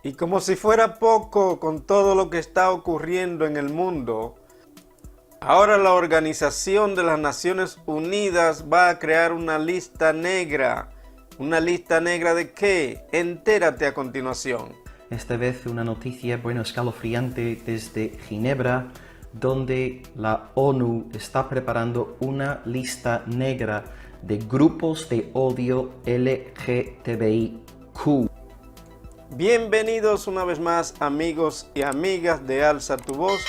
Y como si fuera poco con todo lo que está ocurriendo en el mundo, ahora la Organización de las Naciones Unidas va a crear una lista negra. ¿Una lista negra de qué? Entérate a continuación. Esta vez una noticia, escalofriante desde Ginebra, donde la ONU está preparando una lista negra de grupos de odio LGTBIQ. Bienvenidos una vez más, amigos y amigas de Alza tu Voz.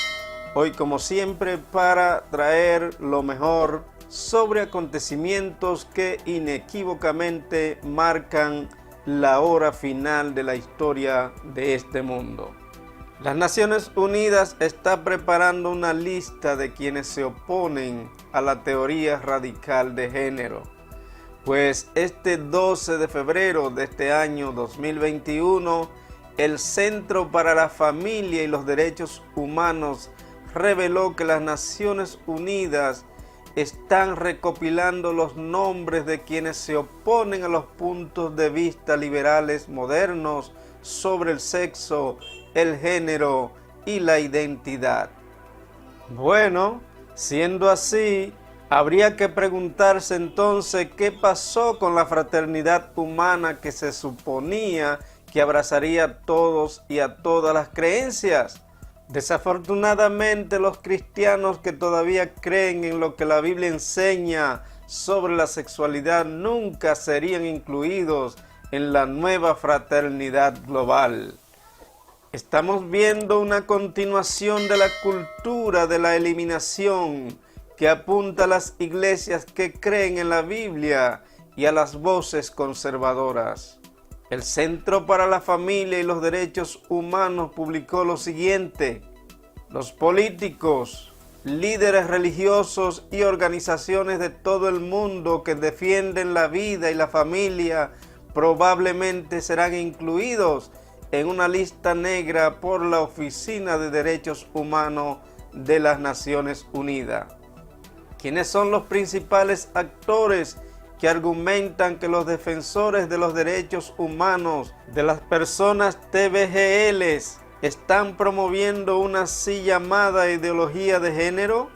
Hoy, como siempre, para traer lo mejor sobre acontecimientos que inequívocamente marcan la hora final de la historia de este mundo. Las Naciones Unidas está preparando una lista de quienes se oponen a la teoría radical de género. Pues este 12 de febrero de este año 2021, el Centro para la Familia y los Derechos Humanos reveló que las Naciones Unidas están recopilando los nombres de quienes se oponen a los puntos de vista liberales modernos sobre el sexo, el género y la identidad. Bueno, siendo así, habría que preguntarse entonces qué pasó con la fraternidad humana que se suponía que abrazaría a todos y a todas las creencias. Desafortunadamente, los cristianos que todavía creen en lo que la Biblia enseña sobre la sexualidad nunca serían incluidos en la nueva fraternidad global. Estamos viendo una continuación de la cultura de la eliminación que apunta a las iglesias que creen en la Biblia y a las voces conservadoras. El Centro para la Familia y los Derechos Humanos publicó lo siguiente: los políticos, líderes religiosos y organizaciones de todo el mundo que defienden la vida y la familia probablemente serán incluidos en una lista negra por la Oficina de Derechos Humanos de las Naciones Unidas. ¿Quiénes son los principales actores que argumentan que los defensores de los derechos humanos de las personas TBGLs están promoviendo una así llamada ideología de género?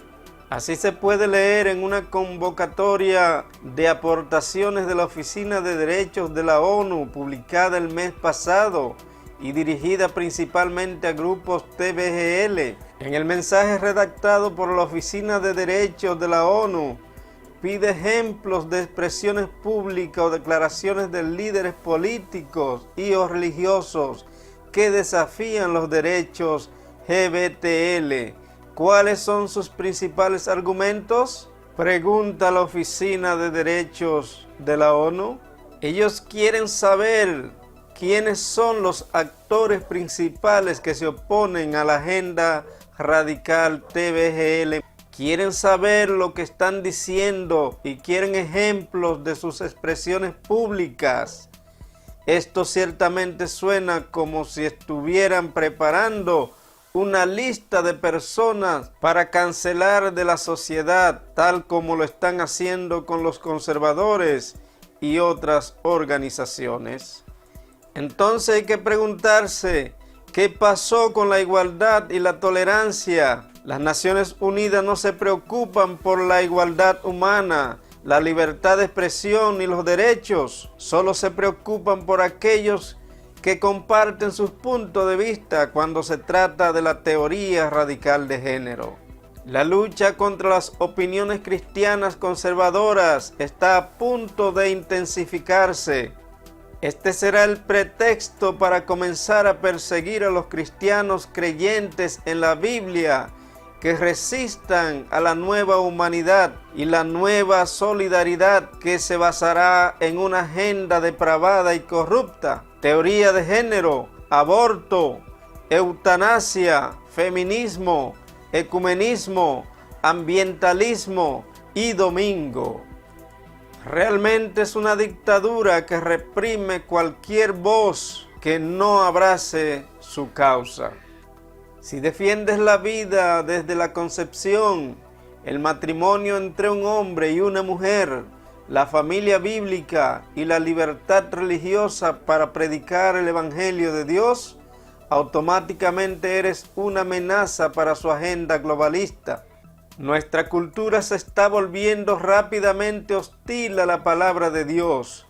Así se puede leer en una convocatoria de aportaciones de la Oficina de Derechos de la ONU publicada el mes pasado y dirigida principalmente a grupos TBGL. En el mensaje redactado por la Oficina de Derechos de la ONU, pide ejemplos de expresiones públicas o declaraciones de líderes políticos y o religiosos que desafían los derechos LGBTL. ¿Cuáles son sus principales argumentos? Pregunta la Oficina de Derechos de la ONU. Ellos quieren saber quiénes son los actores principales que se oponen a la agenda radical TBGL. Quieren saber lo que están diciendo y quieren ejemplos de sus expresiones públicas. Esto ciertamente suena como si estuvieran preparando una lista de personas para cancelar de la sociedad, tal como lo están haciendo con los conservadores y otras organizaciones. Entonces hay que preguntarse, ¿qué pasó con la igualdad y la tolerancia? Las Naciones Unidas no se preocupan por la igualdad humana, la libertad de expresión y los derechos. Solo se preocupan por aquellos que comparten sus puntos de vista cuando se trata de la teoría radical de género. La lucha contra las opiniones cristianas conservadoras está a punto de intensificarse. Este será el pretexto para comenzar a perseguir a los cristianos creyentes en la Biblia que resistan a la nueva humanidad y la nueva solidaridad que se basará en una agenda depravada y corrupta, teoría de género, aborto, eutanasia, feminismo, ecumenismo, ambientalismo y domingo. Realmente es una dictadura que reprime cualquier voz que no abrace su causa. Si defiendes la vida desde la concepción, el matrimonio entre un hombre y una mujer, la familia bíblica y la libertad religiosa para predicar el Evangelio de Dios, automáticamente eres una amenaza para su agenda globalista. Nuestra cultura se está volviendo rápidamente hostil a la palabra de Dios.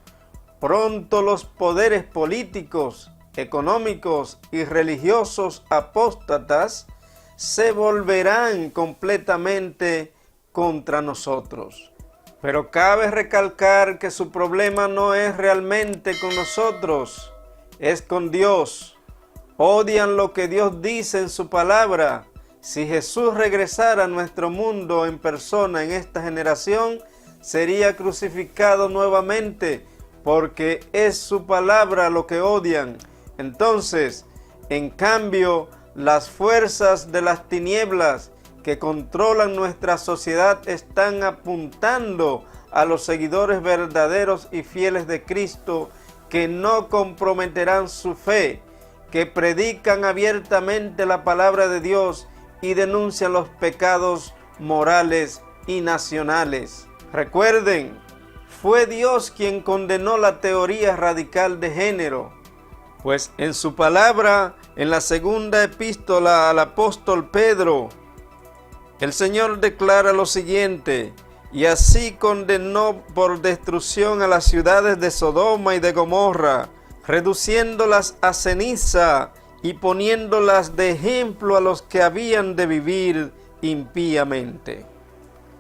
Pronto los poderes políticos, económicos y religiosos apóstatas se volverán completamente contra nosotros. Pero cabe recalcar que su problema no es realmente con nosotros, es con Dios. Odian lo que Dios dice en su palabra. Si Jesús regresara a nuestro mundo en persona en esta generación, sería crucificado nuevamente, porque es su palabra lo que odian. Entonces, en cambio, las fuerzas de las tinieblas que controlan nuestra sociedad están apuntando a los seguidores verdaderos y fieles de Cristo, que no comprometerán su fe, que predican abiertamente la palabra de Dios y denuncian los pecados morales y nacionales. Recuerden, fue Dios quien condenó la teoría radical de género, pues en su palabra, en la segunda epístola al apóstol Pedro, el Señor declara lo siguiente: y así condenó por destrucción a las ciudades de Sodoma y de Gomorra, reduciéndolas a ceniza y poniéndolas de ejemplo a los que habían de vivir impíamente.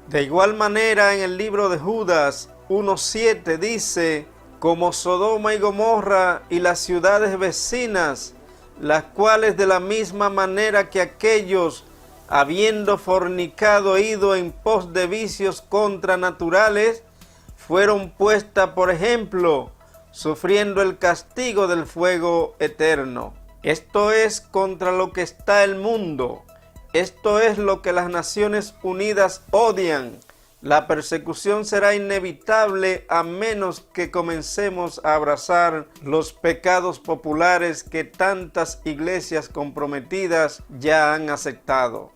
De igual manera, en el libro de Judas 1:7 dice: como Sodoma y Gomorra y las ciudades vecinas, las cuales de la misma manera que aquellos, habiendo fornicado, ido en pos de vicios contranaturales, fueron puestas por ejemplo, sufriendo el castigo del fuego eterno. Esto es contra lo que está el mundo. Esto es lo que las Naciones Unidas odian. La persecución será inevitable a menos que comencemos a abrazar los pecados populares que tantas iglesias comprometidas ya han aceptado.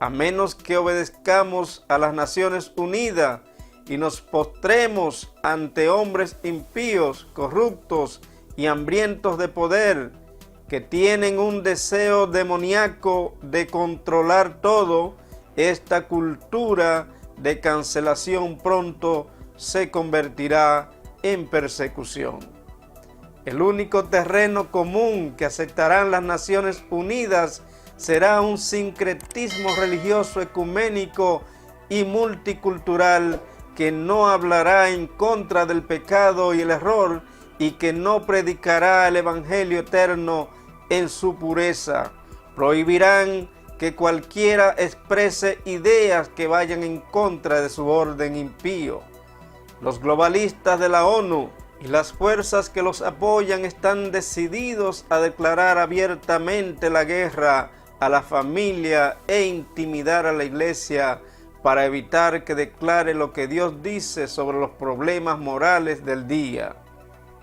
A menos que obedezcamos a las Naciones Unidas y nos postremos ante hombres impíos, corruptos y hambrientos de poder, que tienen un deseo demoníaco de controlar todo, esta cultura de cancelación pronto se convertirá en persecución. El único terreno común que aceptarán las Naciones Unidas será un sincretismo religioso ecuménico y multicultural que no hablará en contra del pecado y el error y que no predicará el Evangelio eterno en su pureza. Prohibirán que cualquiera exprese ideas que vayan en contra de su orden impío. Los globalistas de la ONU y las fuerzas que los apoyan están decididos a declarar abiertamente la guerra a la familia e intimidar a la iglesia para evitar que declare lo que Dios dice sobre los problemas morales del día.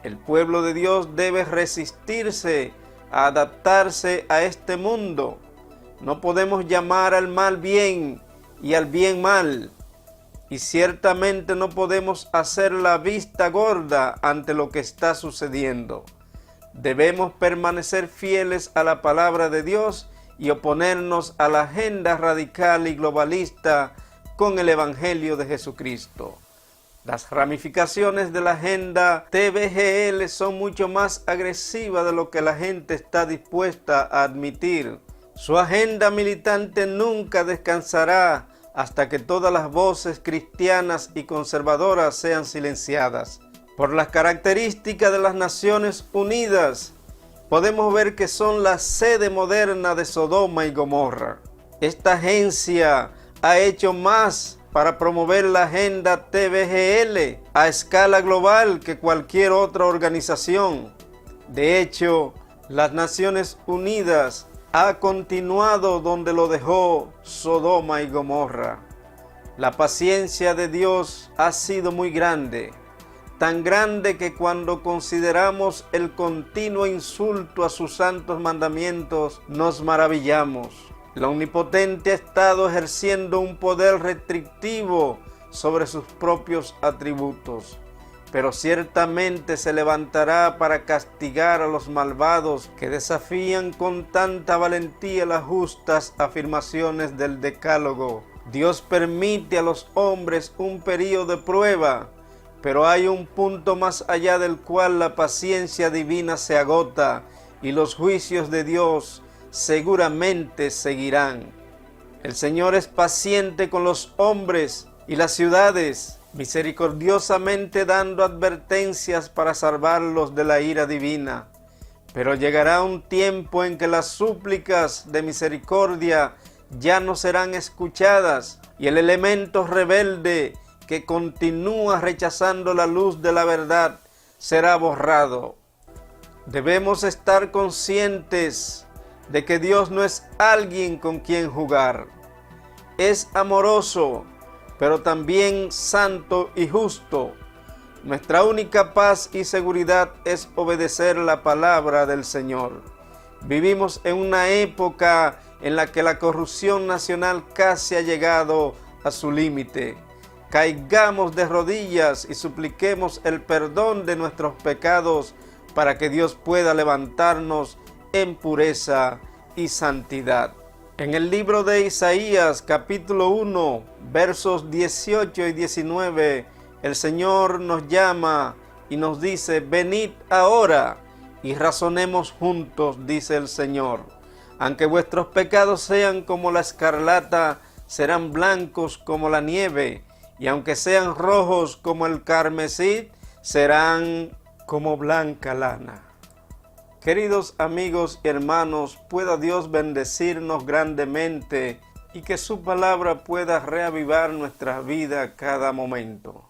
El pueblo de Dios debe resistirse a adaptarse a este mundo. No podemos llamar al mal bien y al bien mal. Y ciertamente no podemos hacer la vista gorda ante lo que está sucediendo. Debemos permanecer fieles a la palabra de Dios y oponernos a la agenda radical y globalista con el Evangelio de Jesucristo. Las ramificaciones de la agenda TBGL son mucho más agresivas de lo que la gente está dispuesta a admitir. Su agenda militante nunca descansará hasta que todas las voces cristianas y conservadoras sean silenciadas. Por las características de las Naciones Unidas, podemos ver que son la sede moderna de Sodoma y Gomorra. Esta agencia ha hecho más para promover la agenda TBGL a escala global que cualquier otra organización. De hecho, las Naciones Unidas ha continuado donde lo dejó Sodoma y Gomorra. La paciencia de Dios ha sido muy grande, tan grande que cuando consideramos el continuo insulto a sus santos mandamientos, nos maravillamos. El Omnipotente ha estado ejerciendo un poder restrictivo sobre sus propios atributos. pero ciertamente se levantará para castigar a los malvados que desafían con tanta valentía las justas afirmaciones del Decálogo. Dios permite a los hombres un período de prueba, pero hay un punto más allá del cual la paciencia divina se agota y los juicios de Dios seguramente seguirán. El Señor es paciente con los hombres y las ciudades, misericordiosamente dando advertencias para salvarlos de la ira divina. Pero llegará un tiempo en que las súplicas de misericordia ya no serán escuchadas y el elemento rebelde que continúa rechazando la luz de la verdad será borrado. Debemos estar conscientes de que Dios no es alguien con quien jugar. Es amoroso, pero también santo y justo. Nuestra única paz y seguridad es obedecer la palabra del Señor. Vivimos en una época en la que la corrupción nacional casi ha llegado a su límite. Caigamos de rodillas y supliquemos el perdón de nuestros pecados para que Dios pueda levantarnos en pureza y santidad. En el libro de Isaías, capítulo 1, versos 18 y 19, el Señor nos llama y nos dice: venid ahora y razonemos juntos, dice el Señor. Aunque vuestros pecados sean como la escarlata, serán blancos como la nieve, y aunque sean rojos como el carmesí, serán como blanca lana. Queridos amigos y hermanos, pueda Dios bendecirnos grandemente y que su palabra pueda reavivar nuestra vida cada momento.